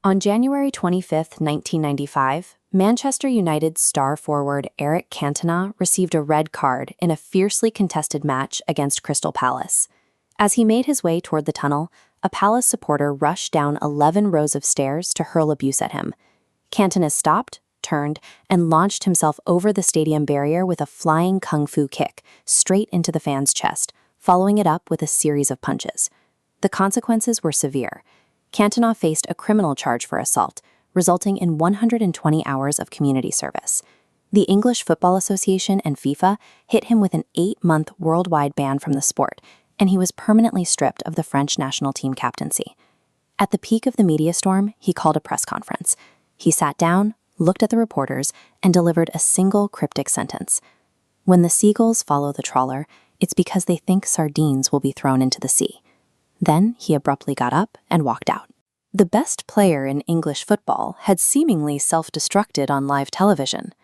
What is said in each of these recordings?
On January 25, 1995, Manchester United's star forward Eric Cantona received a red card in a fiercely contested match against Crystal Palace. As he made his way toward the tunnel, a Palace supporter rushed down 11 rows of stairs to hurl abuse at him. Cantona stopped, turned, and launched himself over the stadium barrier with a flying kung fu kick straight into the fan's chest, following it up with a series of punches. The consequences were severe. Cantona faced a criminal charge for assault, resulting in 120 hours of community service. The English Football Association and FIFA hit him with an 8-month worldwide ban from the sport, and he was permanently stripped of the French national team captaincy. At the peak of the media storm, he called a press conference. He sat down, looked at the reporters, and delivered a single cryptic sentence. "When the seagulls follow the trawler, it's because they think sardines will be thrown into the sea." Then he abruptly got up and walked out. The best player in English football had seemingly self-destructed on live television.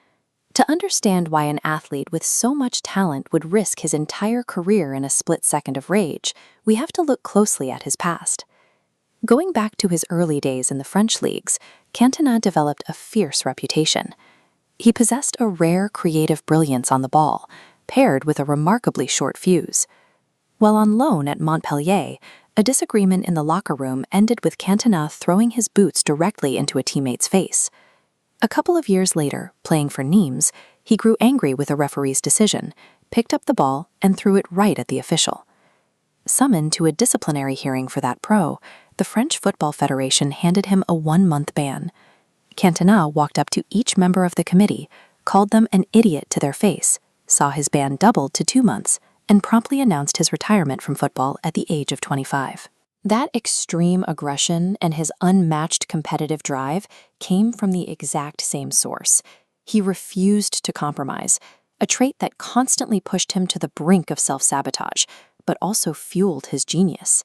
To understand why an athlete with so much talent would risk his entire career in a split second of rage, we have to look closely at his past. Going back to his early days in the French leagues, Cantona developed a fierce reputation. He possessed a rare creative brilliance on the ball, paired with a remarkably short fuse. While on loan at Montpellier, a disagreement in the locker room ended with Cantona throwing his boots directly into a teammate's face. A couple of years later, playing for Nimes, he grew angry with a referee's decision, picked up the ball, and threw it right at the official. Summoned to a disciplinary hearing for that pro, the French Football Federation handed him a 1-month ban. Cantona walked up to each member of the committee, called them an idiot to their face, saw his ban doubled to 2 months, and promptly announced his retirement from football at the age of 25. That extreme aggression and his unmatched competitive drive came from the exact same source. He refused to compromise, a trait that constantly pushed him to the brink of self-sabotage, but also fueled his genius.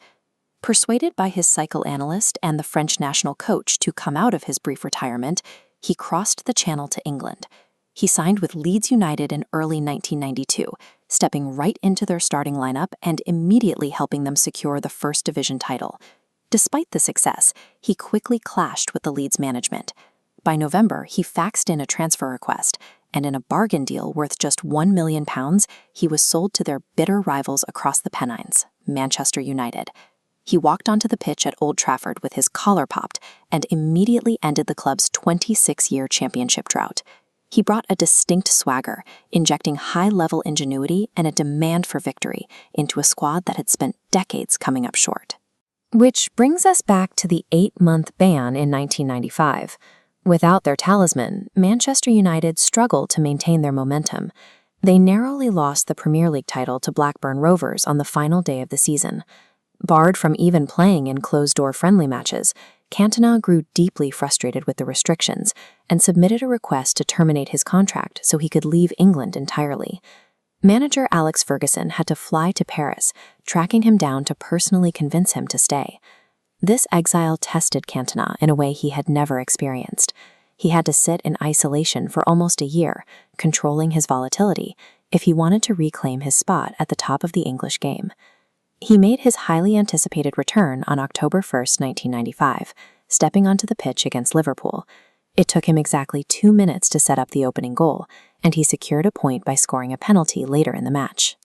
Persuaded by his psychoanalyst and the French national coach to come out of his brief retirement, he crossed the Channel to England. He signed with Leeds United in early 1992, stepping right into their starting lineup and immediately helping them secure the First Division title. Despite the success, he quickly clashed with the Leeds management. By November, he faxed in a transfer request, and in a bargain deal worth just £1 million, he was sold to their bitter rivals across the Pennines, Manchester United. He walked onto the pitch at Old Trafford with his collar popped and immediately ended the club's 26-year championship drought. He brought a distinct swagger, injecting high-level ingenuity and a demand for victory into a squad that had spent decades coming up short. Which brings us back to the 8-month ban in 1995. Without their talisman, Manchester United struggled to maintain their momentum. They narrowly lost the Premier League title to Blackburn Rovers on the final day of the season. Barred from even playing in closed-door friendly matches, Cantona grew deeply frustrated with the restrictions and submitted a request to terminate his contract so he could leave England entirely. Manager Alex Ferguson had to fly to Paris, tracking him down to personally convince him to stay. This exile tested Cantona in a way he had never experienced. He had to sit in isolation for almost a year, controlling his volatility, if he wanted to reclaim his spot at the top of the English game. He made his highly anticipated return on October 1, 1995, stepping onto the pitch against Liverpool. It took him exactly 2 minutes to set up the opening goal, and he secured a point by scoring a penalty later in the match.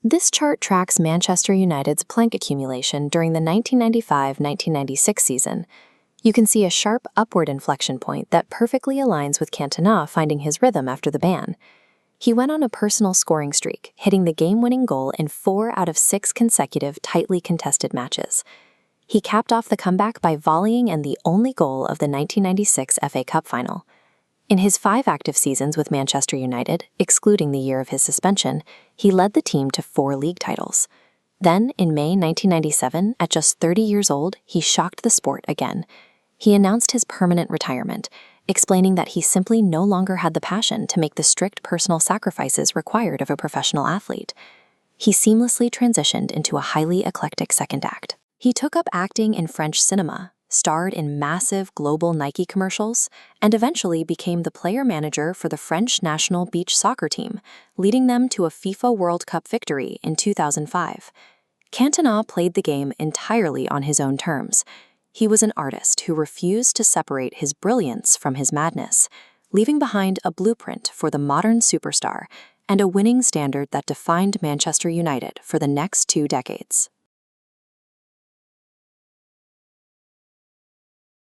This chart tracks Manchester United's plank accumulation during the 1995-1996 season. You can see a sharp upward inflection point that perfectly aligns with Cantona finding his rhythm after the ban. He went on a personal scoring streak, hitting the game-winning goal in 4 out of 6 consecutive tightly contested matches. He capped off the comeback by volleying in the only goal of the 1996 FA Cup final. In his 5 active seasons with Manchester United, excluding the year of his suspension, he led the team to 4 league titles. Then, in May 1997, at just 30 years old, he shocked the sport again. He announced his permanent retirement, explaining that he simply no longer had the passion to make the strict personal sacrifices required of a professional athlete. He seamlessly transitioned into a highly eclectic second act. He took up acting in French cinema, starred in massive global Nike commercials, and eventually became the player-manager for the French national beach soccer team, leading them to a FIFA World Cup victory in 2005. Cantona played the game entirely on his own terms. He was an artist who refused to separate his brilliance from his madness, leaving behind a blueprint for the modern superstar and a winning standard that defined Manchester United for the next 2 decades.